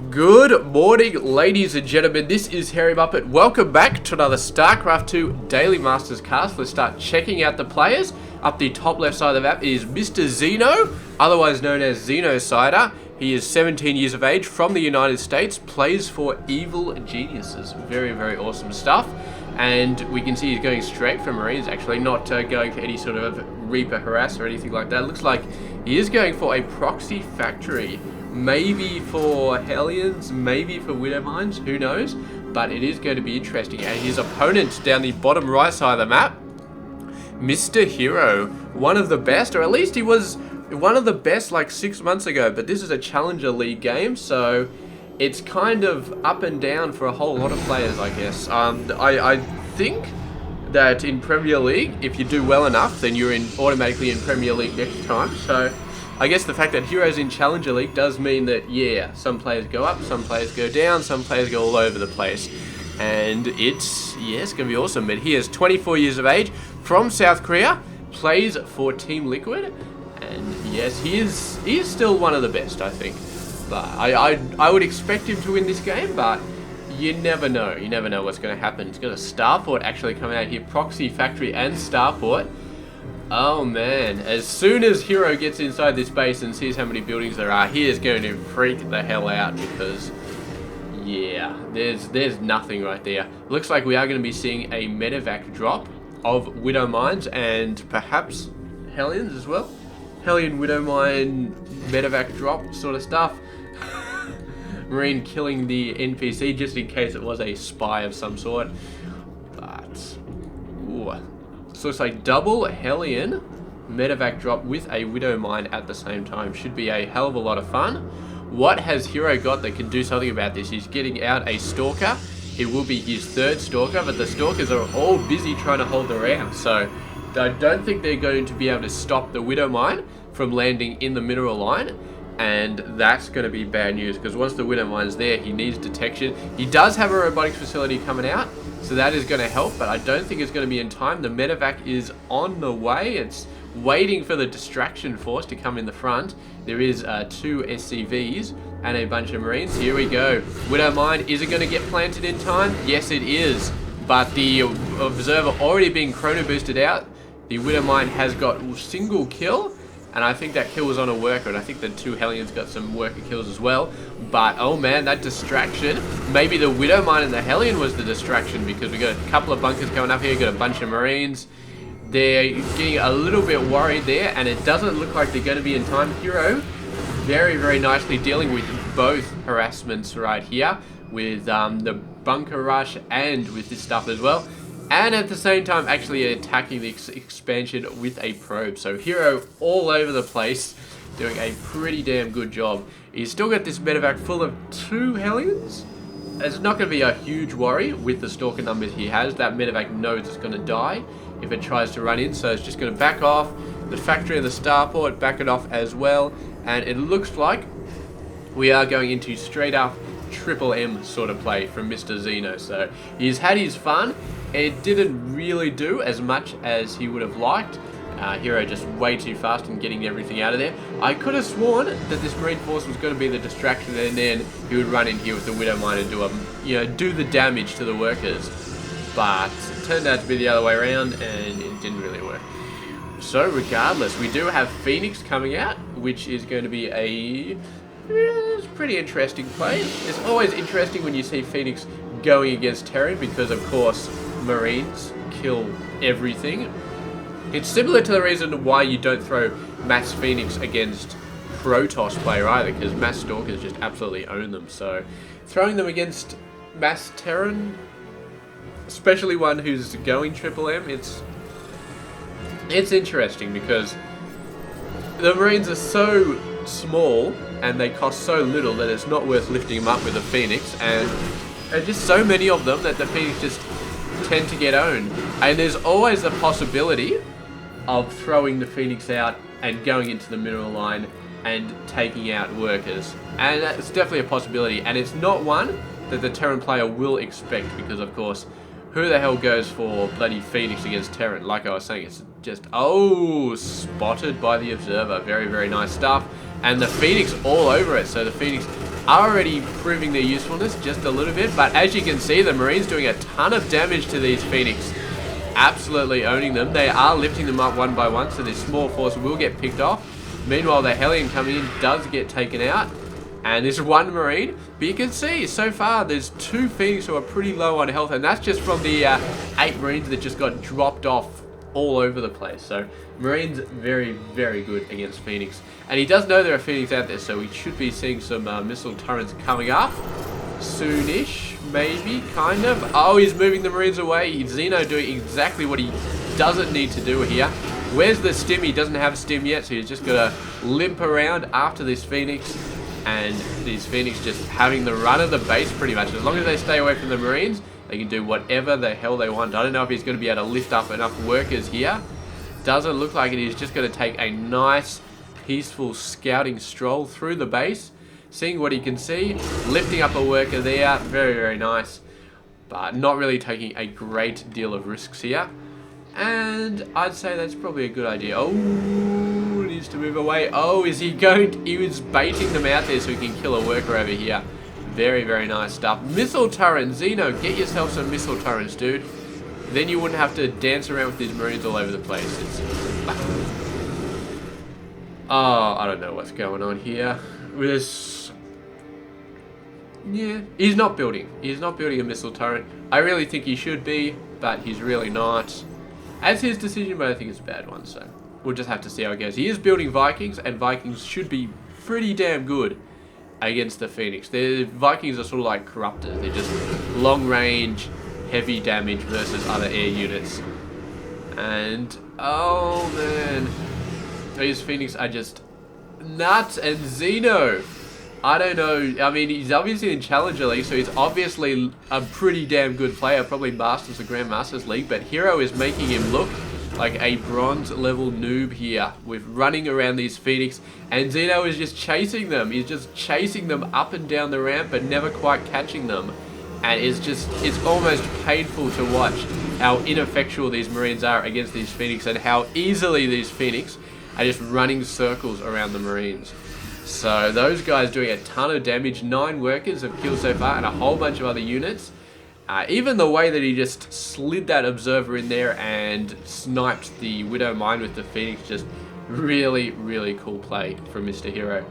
Good morning, ladies and gentlemen. This is Harry Muppet. Welcome back to another Starcraft 2 Daily Masters cast. Let's start checking out the players. Up the top left side of the map is Mr. Xeno, otherwise known as Xenocider. He is 17 years of age, from the United States, plays for Evil Geniuses. Very, very awesome stuff. And we can see he's going straight for Marines, actually, not going for any sort of Reaper harass or anything like that. It looks like he is going for a proxy factory. Maybe for Hellions, maybe for Widow Mines, who knows? But it is going to be interesting. And his opponent down the bottom right side of the map, Mr. HerO, one of the best, or at least he was one of the best like 6 months ago. But this is a Challenger League game, so it's kind of up and down for a whole lot of players, I guess. I think that in Premier League, if you do well enough, then you're automatically in Premier League next time. So I guess the fact that HerO's in Challenger League does mean that, yeah, some players go up, some players go down, some players go all over the place. And it's going to be awesome. But he is 24 years of age, from South Korea, plays for Team Liquid. And yes, he is still one of the best, I think. But I would expect him to win this game, but you never know. You never know what's going to happen. He's got a Starport actually coming out here, Proxy Factory and Starport. Oh man, as soon as HerO gets inside this base and sees how many buildings there are, he is going to freak the hell out because, yeah, there's nothing right there. Looks like we are going to be seeing a medevac drop of Widow Mines and perhaps Hellions as well. Hellion Widow Mine medevac drop sort of stuff. Marine killing the NPC just in case it was a spy of some sort. But, ooh. So it's like double Hellion medevac drop with a Widow Mine at the same time. Should be a hell of a lot of fun. What has HerO got that can do something about this? He's getting out a Stalker. It will be his third Stalker, but the Stalkers are all busy trying to hold the ramp. So I don't think they're going to be able to stop the Widow Mine from landing in the mineral line. And that's going to be bad news, because once the Widow Mine's there, he needs detection. He does have a robotics facility coming out, so that is going to help, but I don't think it's going to be in time. The medevac is on the way. It's waiting for the distraction force to come in the front. There is 2 SCVs and a bunch of Marines. Here we go. Widow Mine, is it going to get planted in time? Yes, it is. But the Observer already being chrono boosted out. The Widow Mine has got a single kill. And I think that kill was on a worker, and I think the 2 Hellions got some worker kills as well. But, oh man, that distraction. Maybe the Widow Mine and the Hellion was the distraction, because we got a couple of bunkers coming up here, got a bunch of Marines. They're getting a little bit worried there, and it doesn't look like they're going to be in time. HerO very, very nicely dealing with both harassments right here, with the bunker rush and with this stuff as well. And at the same time, actually attacking the expansion with a probe. So HerO all over the place, doing a pretty damn good job. He's still got this medevac full of 2 Hellions. It's not going to be a huge worry with the Stalker numbers he has. That medevac knows it's going to die if it tries to run in. So it's just going to back off. The factory and the Starport back it off as well. And it looks like we are going into straight up Triple M sort of play from Mr. Xeno. So he's had his fun. It didn't really do as much as he would have liked. HerO just way too fast in getting everything out of there. I could have sworn that this Marine Force was going to be the distraction, and then he would run in here with the Widow Mine and do the damage to the workers. But it turned out to be the other way around, and it didn't really work. So regardless, we do have Phoenix coming out, which is going to be a pretty interesting play. It's always interesting when you see Phoenix going against Terran, because of course Marines kill everything. It's similar to the reason why you don't throw Mass Phoenix against Protoss player either, because Mass Stalkers just absolutely own them. So throwing them against Mass Terran, especially one who's going Triple M, it's interesting, because the Marines are so small and they cost so little that it's not worth lifting them up with a Phoenix, and just so many of them that the Phoenix just tend to get owned. And there's always the possibility of throwing the Phoenix out and going into the mineral line and taking out workers. And that's definitely a possibility, and it's not one that the Terran player will expect, because of course, who the hell goes for bloody Phoenix against Terran? Like I was saying, it's just, oh, spotted by the Observer. Very, very nice stuff. And the Phoenix all over it. So the Phoenix are already proving their usefulness just a little bit. But as you can see, the Marines doing a ton of damage to these Phoenix. Absolutely owning them. They are lifting them up one by one, so this small force will get picked off. Meanwhile, the Hellion coming in does get taken out. And there's one Marine. But you can see, so far, there's 2 Phoenix who are pretty low on health. And that's just from the 8 Marines that just got dropped off all over the place. So, Marines very, very good against Phoenix. And he does know there are Phoenix out there, so we should be seeing some missile turrets coming up. Soonish, maybe, kind of. Oh, he's moving the Marines away. Xeno doing exactly what he doesn't need to do here. Where's the stim? He doesn't have stim yet, so he's just got to limp around after this Phoenix. And these Phoenix just having the run of the base pretty much. As long as they stay away from the Marines, they can do whatever the hell they want. I don't know if he's going to be able to lift up enough workers here. Doesn't look like it. He's just going to take a nice, peaceful scouting stroll through the base. Seeing what he can see. Lifting up a worker there. Very, very nice. But not really taking a great deal of risks here. And I'd say that's probably a good idea. Oh, needs to move away. Oh, is he going to, he was baiting them out there so he can kill a worker over here. Very, very nice stuff. Missile turret, Xeno, get yourself some missile turrets, dude. Then you wouldn't have to dance around with these Marines all over the place. Oh, I don't know what's going on here. Yeah, he's not building. He's not building a missile turret. I really think he should be, but he's really not. As his decision, but I think it's a bad one, so we'll just have to see how it goes. He is building Vikings, and Vikings should be pretty damn good against the Phoenix. The Vikings are sort of like corruptors. They're just long range, heavy damage versus other air units. And, oh man, these Phoenix are just nuts. And Xeno, I don't know, I mean, he's obviously in Challenger League, so he's obviously a pretty damn good player, probably Masters or Grandmasters League, but HerO is making him look like a bronze level noob here with running around these Phoenix, and Xeno is just chasing them. He's just chasing them up and down the ramp, but never quite catching them. And it's almost painful to watch how ineffectual these Marines are against these Phoenix, and how easily these Phoenix are just running circles around the Marines. So those guys doing a ton of damage. 9 workers have killed so far and a whole bunch of other units. Even the way that he just slid that observer in there and sniped the Widow Mine with the Phoenix, just really, really cool play from Mr. HerO.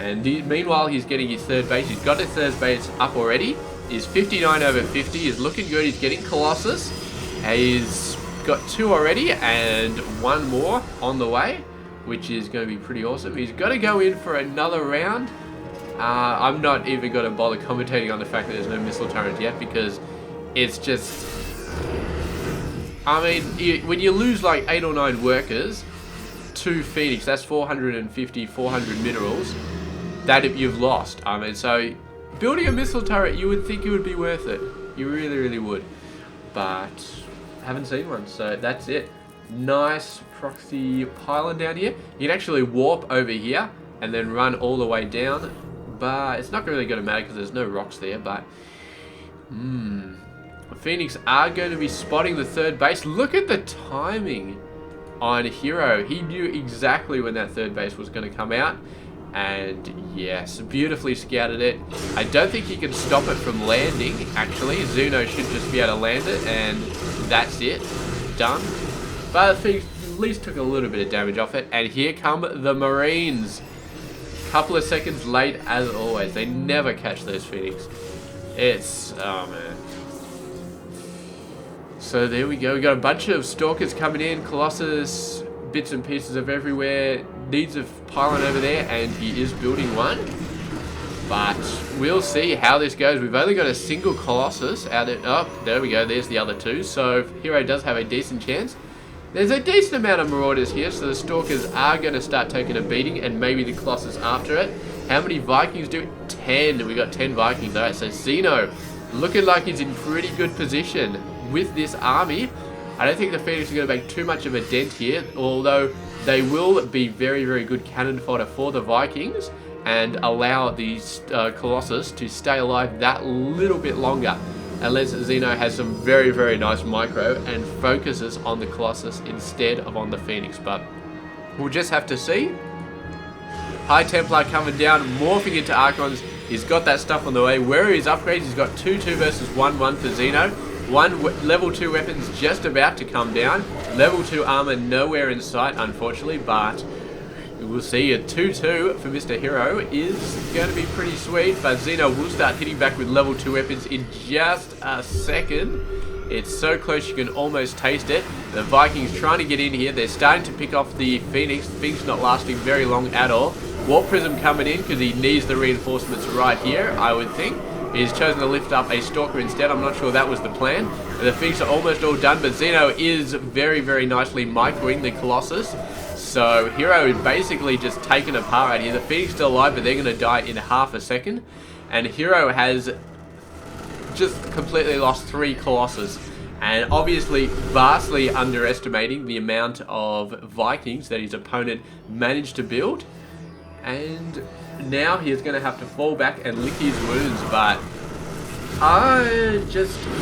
And meanwhile, he's getting his 3rd base. He's got his 3rd base up already. He's 59 over 50. He's looking good. He's getting Colossus. He's got 2 already and 1 more on the way, which is going to be pretty awesome. He's got to go in for another round. I'm not even going to bother commentating on the fact that there's no missile turrets yet, because it's just, I mean, when you lose like 8 or 9 workers to Phoenix, that's 450, 400 minerals that you've lost. I mean, so building a missile turret, you would think it would be worth it. You really, really would. But haven't seen one, so that's it. Nice proxy pylon down here. You can actually warp over here and then run all the way down, but it's not really going to matter because there's no rocks there. But Phoenix are going to be spotting the 3rd base. Look at the timing on HerO. He knew exactly when that 3rd base was going to come out, and yes, beautifully scouted it. I don't think he can stop it from landing. Actually, Xeno should just be able to land it, and that's it, done. But Phoenix at least took a little bit of damage off it. And here come the Marines. Couple of seconds late as always. They never catch those Phoenix. It's, oh man. So there we go. We got a bunch of Stalkers coming in. Colossus, bits and pieces of everywhere. Needs a pylon over there, and he is building one. But we'll see how this goes. We've only got a single Colossus out there. Oh, there we go. There's the other 2. So HerO does have a decent chance. There's a decent amount of Marauders here, so the Stalkers are going to start taking a beating, and maybe the Colossus after it. How many Vikings do? 10. We got 10 Vikings. Alright, so Xeno looking like he's in pretty good position with this army. I don't think the Phoenix are going to make too much of a dent here, although they will be very, very good cannon fodder for the Vikings and allow the Colossus to stay alive that little bit longer. Unless Xeno has some very, very nice micro and focuses on the Colossus instead of on the Phoenix. But we'll just have to see. High Templar coming down, morphing into Archons. He's got that stuff on the way. Where are his upgrades? He's got 2-2 versus 1-1 for Xeno. Level 2 weapons just about to come down. Level 2 armor nowhere in sight, unfortunately, but we'll see. A 2-2 for Mr. HerO is going to be pretty sweet, but Xeno will start hitting back with level 2 weapons in just a second. It's so close you can almost taste it. The Vikings trying to get in here. They're starting to pick off the Phoenix. Phoenix not lasting very long at all. Warp Prism coming in because he needs the reinforcements right here, I would think. He's chosen to lift up a Stalker instead. I'm not sure that was the plan. The Phoenix are almost all done, but Xeno is very, very nicely microing the Colossus. So HerO is basically just taken apart right here. The Phoenix still alive, but they're going to die in half a second. And HerO has just completely lost 3 Colossus. And obviously vastly underestimating the amount of Vikings that his opponent managed to build. And now he's going to have to fall back and lick his wounds, but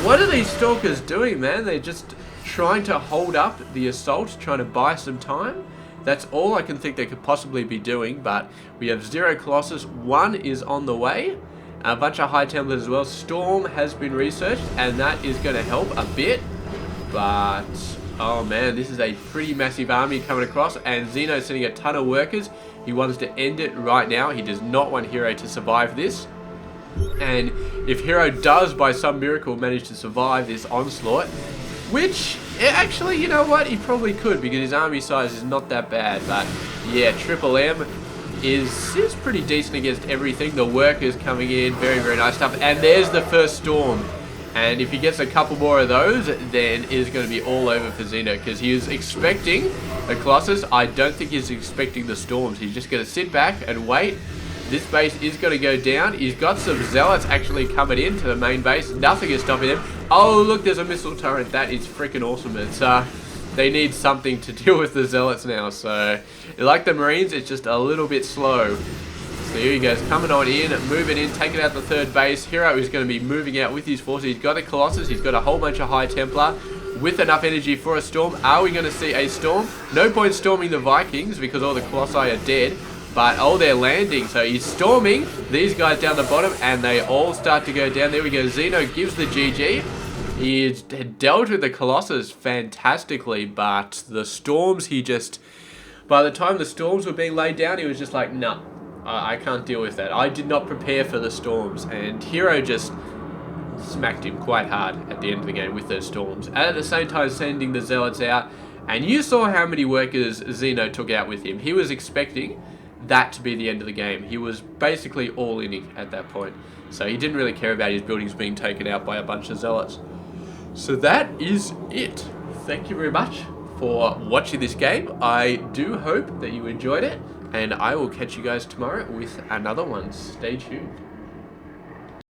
what are these Stalkers doing, man? They're just trying to hold up the assault, trying to buy some time. That's all I can think they could possibly be doing, but we have 0 Colossus, 1 is on the way, a bunch of High Templars as well. Storm has been researched, and that is going to help a bit, but oh man, this is a pretty massive army coming across, and Xeno sending a ton of workers. He wants to end it right now. He does not want HerO to survive this. And if HerO does, by some miracle, manage to survive this onslaught, which, actually, you know what? He probably could, because his army size is not that bad. But, yeah, Triple M is pretty decent against everything. The workers coming in, very, very nice stuff. And there's the first storm. And if he gets a couple more of those, then it's going to be all over for Xeno, because he was expecting a Colossus. I don't think he's expecting the storms. He's just going to sit back and wait. This base is going to go down. He's got some Zealots actually coming into the main base. Nothing is stopping them. Oh, look, there's a missile turret. That is freaking awesome. It's they need something to deal with the Zealots now. So, like the Marines, it's just a little bit slow. So here he goes, coming on in, moving in, taking out the third base. HerO is going to be moving out with his forces. He's got a Colossus, he's got a whole bunch of High Templar with enough energy for a storm. Are we going to see a storm? No point storming the Vikings because all the Colossi are dead. But, oh, they're landing. So he's storming these guys down the bottom, and they all start to go down. There we go. Xeno gives the GG. He's dealt with the Colossus fantastically, but the storms, by the time the storms were being laid down, he was just like, nah. I can't deal with that. I did not prepare for the storms, and HerO just smacked him quite hard at the end of the game with those storms. And at the same time sending the Zealots out, and you saw how many workers Xeno took out with him. He was expecting that to be the end of the game. He was basically all inning at that point. So he didn't really care about his buildings being taken out by a bunch of Zealots. So that is it. Thank you very much for watching this game. I do hope that you enjoyed it. And I will catch you guys tomorrow with another one. Stay tuned.